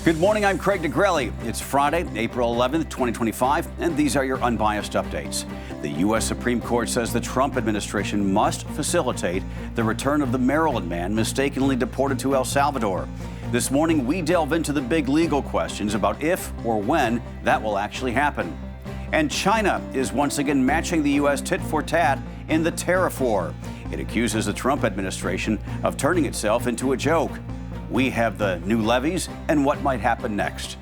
Good morning, I'm Craig DeGrelli. It's Friday, April 11th, 2025, and these are your Unbiased Updates. The U.S. Supreme Court says the Trump administration must facilitate the return of the Maryland man mistakenly deported to El Salvador. This morning, we delve into the big legal questions about if or when that will actually happen. And China is once again matching the U.S. tit for tat in the tariff war. It accuses the Trump administration of turning itself into a joke. We have the new levies and what might happen next.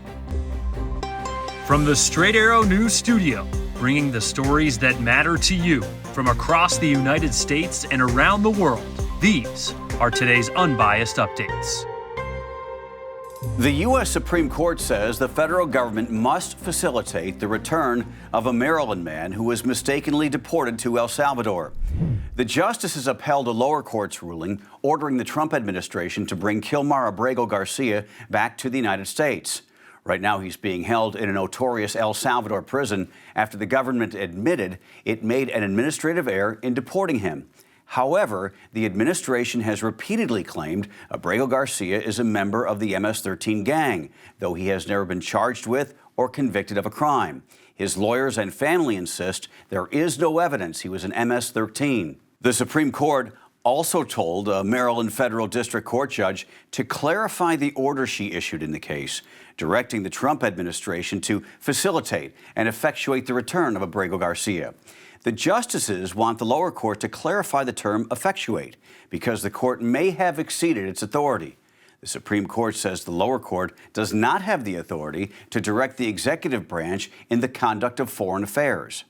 From the Straight Arrow News Studio, bringing the stories that matter to you from across the United States and around the world, these are today's Unbiased Updates. The U.S. Supreme Court says the federal government must facilitate the return of a Maryland man who was mistakenly deported to El Salvador. The justices upheld a lower court's ruling ordering the Trump administration to bring Kilmar Abrego Garcia back to the United States. Right now, he's being held in a notorious El Salvador prison after the government admitted it made an administrative error in deporting him. However, the administration has repeatedly claimed Abrego Garcia is a member of the MS-13 gang, though he has never been charged with or convicted of a crime. His lawyers and family insist there is no evidence he was an MS-13. The Supreme Court also told a Maryland federal district court judge to clarify the order she issued in the case, directing the Trump administration to facilitate and effectuate the return of Abrego Garcia. The justices want the lower court to clarify the term effectuate because the court may have exceeded its authority. The Supreme Court says the lower court does not have the authority to direct the executive branch in the conduct of foreign affairs.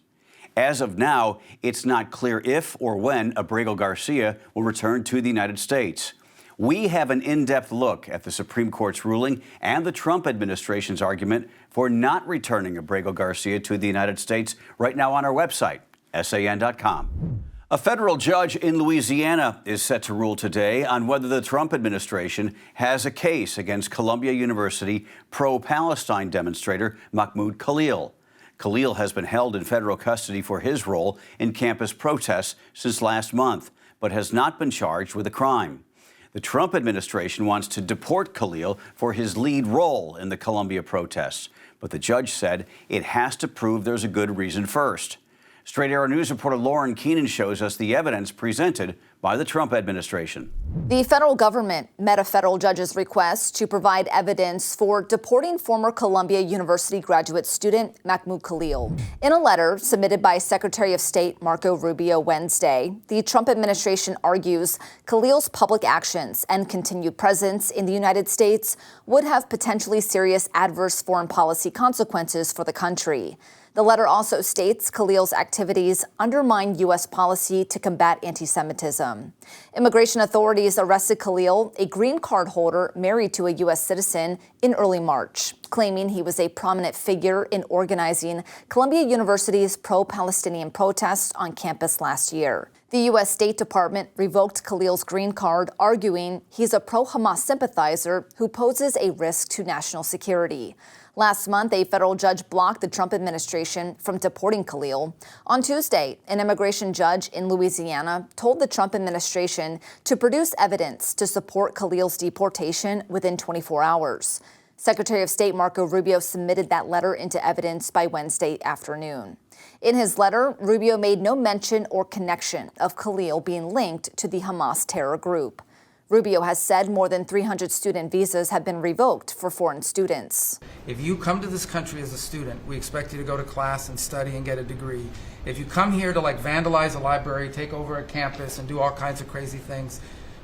As of now, it's not clear if or when Abrego Garcia will return to the United States. We have an in-depth look at the Supreme Court's ruling and the Trump administration's argument for not returning Abrego Garcia to the United States right now on our website, san.com. A federal judge in Louisiana is set to rule today on whether the Trump administration has a case against Columbia University pro-Palestine demonstrator Mahmoud Khalil. Khalil has been held in federal custody for his role in campus protests since last month, but has not been charged with a crime. The Trump administration wants to deport Khalil for his lead role in the Columbia protests, but the judge said it has to prove there's a good reason first. Straight Arrow News reporter Lauren Keenan shows us the evidence presented by the Trump administration. The federal government met a federal judge's request to provide evidence for deporting former Columbia University graduate student Mahmoud Khalil. In a letter submitted by Secretary of State Marco Rubio Wednesday, the Trump administration argues Khalil's public actions and continued presence in the United States would have potentially serious adverse foreign policy consequences for the country. The letter also states Khalil's activities undermine U.S. policy to combat anti-Semitism. Immigration authorities arrested Khalil, a green card holder married to a U.S. citizen, in early March, claiming he was a prominent figure in organizing Columbia University's pro-Palestinian protests on campus last year. The U.S. State Department revoked Khalil's green card, arguing he's a pro-Hamas sympathizer who poses a risk to national security. Last month, a federal judge blocked the Trump administration from deporting Khalil. On Tuesday, an immigration judge in Louisiana told the Trump administration to produce evidence to support Khalil's deportation within 24 hours. Secretary of State Marco Rubio submitted that letter into evidence by Wednesday afternoon. In his letter, Rubio made no mention or connection of Khalil being linked to the Hamas terror group. Rubio has said more than 300 student visas have been revoked for foreign students. If you come to this country as a student, we expect you to go to class and study and get a degree. If you come here to vandalize a library, take over a campus and do all kinds of crazy things,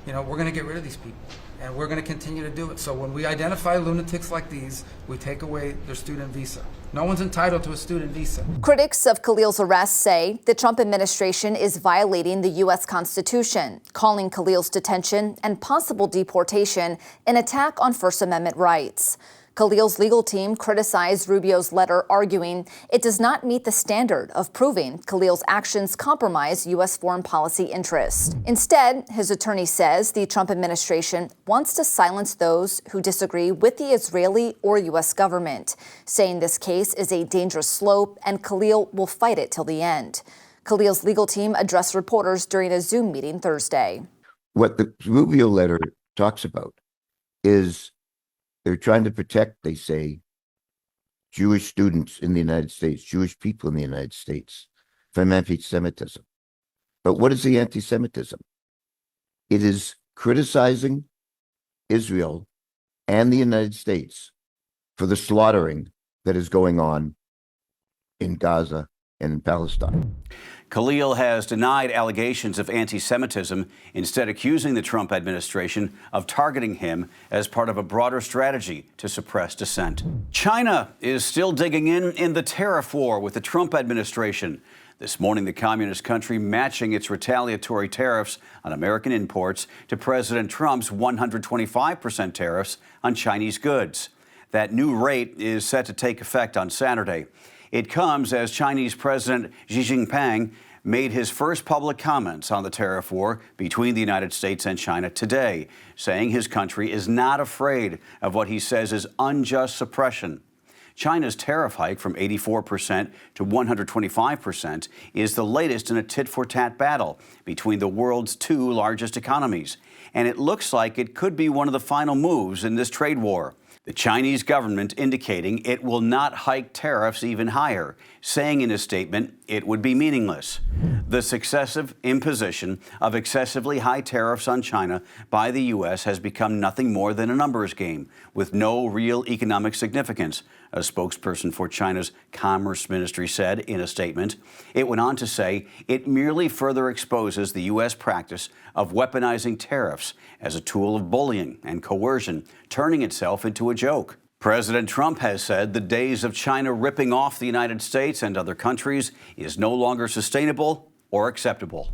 we're going to get rid of these people. And we're going to continue to do it. So when we identify lunatics like these, we take away their student visa. No one's entitled to a student visa. Critics of Khalil's arrest say the Trump administration is violating the U.S. Constitution, calling Khalil's detention and possible deportation an attack on First Amendment rights. Khalil's legal team criticized Rubio's letter, arguing it does not meet the standard of proving Khalil's actions compromise U.S. foreign policy interests. Instead, his attorney says the Trump administration wants to silence those who disagree with the Israeli or U.S. government, saying this case is a dangerous slope and Khalil will fight it till the end. Khalil's legal team addressed reporters during a Zoom meeting Thursday. What the Rubio letter talks about is They're trying to protect, they say, Jewish students in the United States, Jewish people in the United States from anti-Semitism. But what is the anti-Semitism? It is criticizing Israel and the United States for the slaughtering that is going on in Gaza and in Palestine. Khalil has denied allegations of anti-Semitism, instead accusing the Trump administration of targeting him as part of a broader strategy to suppress dissent. China is still digging in the tariff war with the Trump administration. This morning, the communist country matching its retaliatory tariffs on American imports to President Trump's 125% tariffs on Chinese goods. That new rate is set to take effect on Saturday. It comes as Chinese President Xi Jinping made his first public comments on the tariff war between the United States and China today, saying his country is not afraid of what he says is unjust suppression. China's tariff hike from 84% to 125% is the latest in a tit-for-tat battle between the world's two largest economies, and it looks like it could be one of the final moves in this trade war. The Chinese government indicating it will not hike tariffs even higher, saying in a statement it would be meaningless. The successive imposition of excessively high tariffs on China by the U.S. has become nothing more than a numbers game, with no real economic significance, a spokesperson for China's Commerce Ministry said in a statement. It went on to say it merely further exposes the U.S. practice of weaponizing tariffs as a tool of bullying and coercion, turning itself into a joke. President Trump has said the days of China ripping off the United States and other countries is no longer sustainable or acceptable.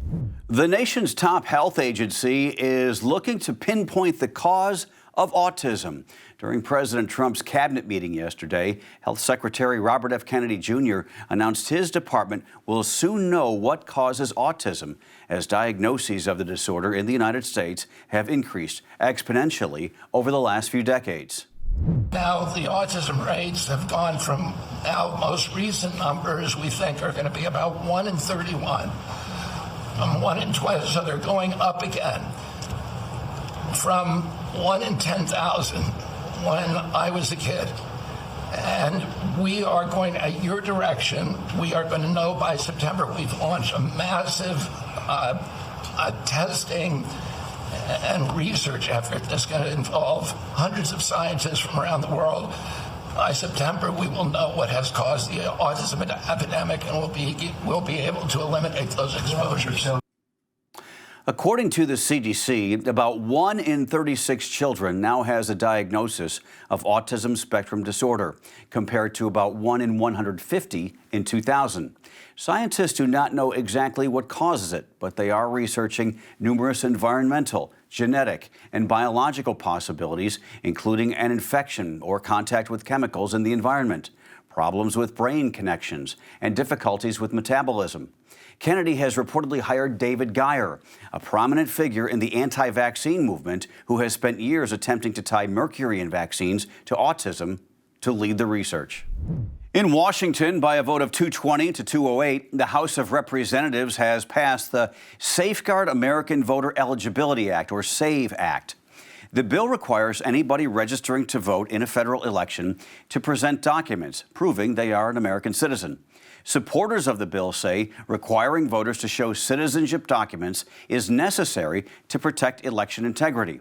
The nation's top health agency is looking to pinpoint the cause of autism. During President Trump's cabinet meeting yesterday, Health Secretary Robert F. Kennedy Jr. announced his department will soon know what causes autism, as diagnoses of the disorder in the United States have increased exponentially over the last few decades. Now, the autism rates have gone from our most recent numbers we think are going to be about 1 in 31, from 1 in 12, so they're going up again. From 1 in 10,000 when I was a kid. And we are going, at your direction, we are going to know by September. We've launched a massive testing and research effort that's going to involve hundreds of scientists from around the world. By September, we will know what has caused the autism epidemic, and we'll be able to eliminate those exposures. According to the CDC, about 1 in 36 children now has a diagnosis of autism spectrum disorder, compared to about 1 in 150 in 2000. Scientists do not know exactly what causes it, but they are researching numerous environmental, genetic, and biological possibilities, including an infection or contact with chemicals in the environment, problems with brain connections, and difficulties with metabolism. Kennedy has reportedly hired David Geyer, a prominent figure in the anti-vaccine movement who has spent years attempting to tie mercury in vaccines to autism, to lead the research. In Washington, by a vote of 220 to 208, the House of Representatives has passed the Safeguard American Voter Eligibility Act, or SAVE Act. The bill requires anybody registering to vote in a federal election to present documents proving they are an American citizen. Supporters of the bill say requiring voters to show citizenship documents is necessary to protect election integrity.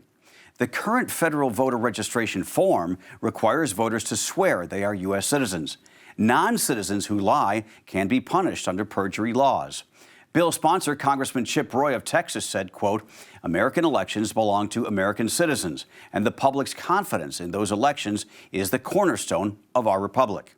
The current federal voter registration form requires voters to swear they are U.S. citizens. Non-citizens who lie can be punished under perjury laws. Bill sponsor Congressman Chip Roy of Texas said, quote, "American elections belong to American citizens, and the public's confidence in those elections is the cornerstone of our republic."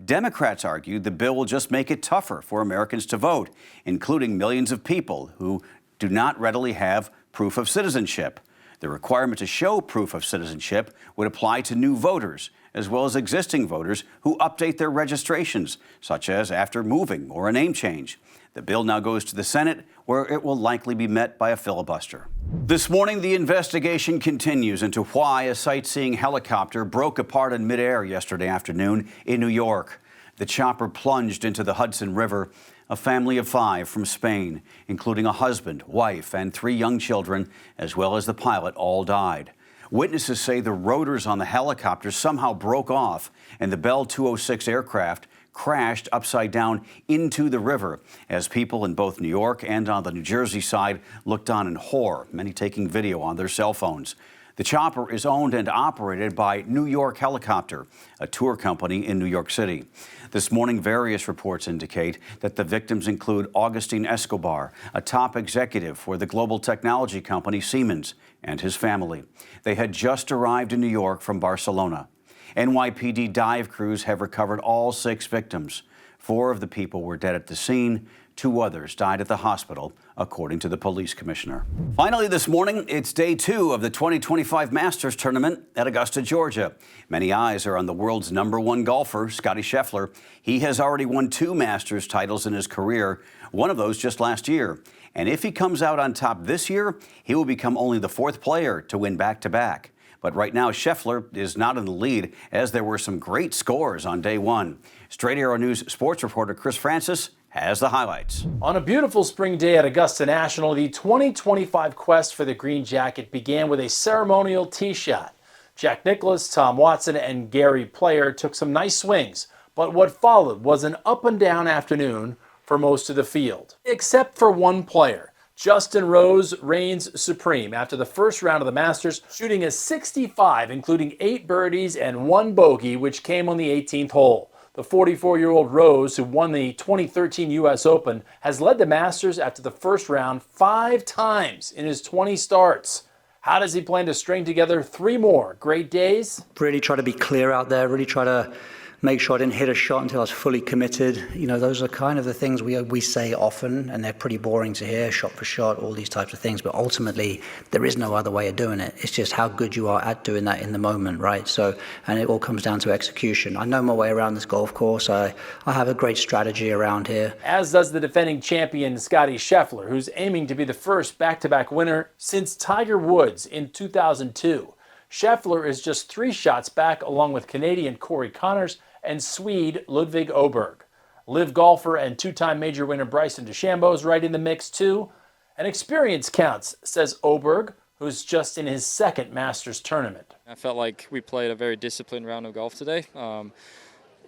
Democrats argued the bill will just make it tougher for Americans to vote, including millions of people who do not readily have proof of citizenship. The requirement to show proof of citizenship would apply to new voters, as well as existing voters who update their registrations, such as after moving or a name change. The bill now goes to the Senate, where it will likely be met by a filibuster. This morning, the investigation continues into why a sightseeing helicopter broke apart in midair yesterday afternoon in New York. The chopper plunged into the Hudson River. A family of 5 from Spain, including a husband, wife, and 3 young children, as well as the pilot, all died. Witnesses say the rotors on the helicopter somehow broke off and the Bell 206 aircraft crashed upside down into the river as people in both New York and on the New Jersey side looked on in horror, many taking video on their cell phones. The chopper is owned and operated by New York Helicopter, a tour company in New York City. This morning, various reports indicate that the victims include Augustin Escobar, a top executive for the global technology company Siemens, and his family. They had just arrived in New York from Barcelona. NYPD dive crews have recovered all 6 victims. 4 of the people were dead at the scene. 2 others died at the hospital, according to the police commissioner. Finally this morning, it's day 2 of the 2025 Masters Tournament at Augusta, Georgia. Many eyes are on the world's #1 golfer, Scottie Scheffler. He has already won 2 Masters titles in his career, one of those just last year. And if he comes out on top this year, he will become only the 4th player to win back-to-back. But right now, Scheffler is not in the lead, as there were some great scores on day 1. Straight Arrow News sports reporter Chris Francis has the highlights. On a beautiful spring day at Augusta National, the 2025 quest for the green jacket began with a ceremonial tee shot. Jack Nicklaus, Tom Watson, and Gary Player took some nice swings, but what followed was an up-and-down afternoon for most of the field, except for one player. Justin Rose reigns supreme after the first round of the Masters, shooting a 65, including 8 birdies and 1 bogey, which came on the 18th hole. The 44-year-old Rose, who won the 2013 U.S. Open, has led the Masters after the first round 5 times in his 20 starts. How does he plan to string together 3 more great days? Really try to be clear out there, really try to make sure I didn't hit a shot until I was fully committed. You know, those are kind of the things we say often, and they're pretty boring to hear, shot for shot, all these types of things. But ultimately, there is no other way of doing it. It's just how good you are at doing that in the moment, right? So, and it all comes down to execution. I know my way around this golf course. I have a great strategy around here. As does the defending champion Scottie Scheffler, who's aiming to be the first back-to-back winner since Tiger Woods in 2002. Scheffler is just 3 shots back, along with Canadian Corey Connors and Swede Ludvig Åberg. Live golfer and 2-time major winner Bryson DeChambeau is right in the mix too. And experience counts, says Åberg, who's just in his 2nd Masters tournament. I felt like we played a very disciplined round of golf today.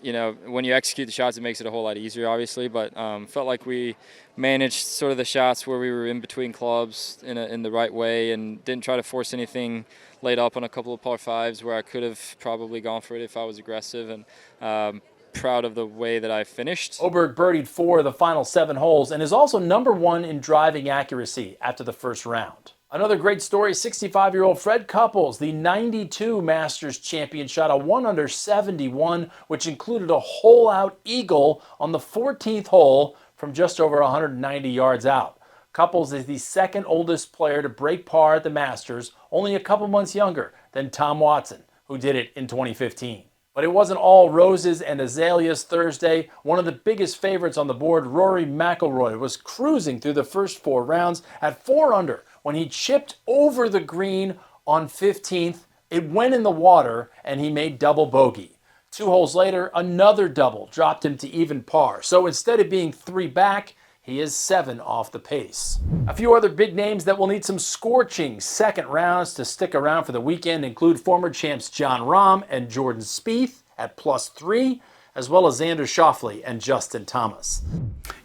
You know, when you execute the shots, it makes it a whole lot easier, obviously, but felt like we managed sort of the shots where we were in between clubs in the right way and didn't try to force anything laid up on a couple of par 5s where I could have probably gone for it if I was aggressive, and proud of the way that I finished. Åberg birdied 4 of the final 7 holes and is also #1 in driving accuracy after the first round. Another great story, 65-year-old Fred Couples, the 92 Masters champion, shot a 1-under 71, which included a hole-out eagle on the 14th hole from just over 190 yards out. Couples is the 2nd oldest player to break par at the Masters, only a couple months younger than Tom Watson, who did it in 2015. But it wasn't all roses and azaleas Thursday. One of the biggest favorites on the board, Rory McIlroy, was cruising through the first 4 rounds at 4 under when he chipped over the green on 15th. It went in the water and he made double bogey. 2 holes later, another double dropped him to even par. So instead of being 3 back, he is 7 off the pace. A few other big names that will need some scorching 2nd rounds to stick around for the weekend include former champs Jon Rahm and Jordan Spieth at +3, as well as Xander Schauffele and Justin Thomas.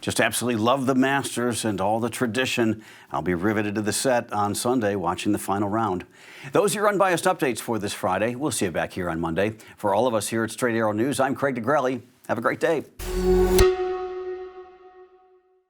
Just absolutely love the Masters and all the tradition. I'll be riveted to the set on Sunday watching the final round. Those are your Unbiased Updates for this Friday. We'll see you back here on Monday. For all of us here at Straight Arrow News, I'm Craig DeGrelli. Have a great day.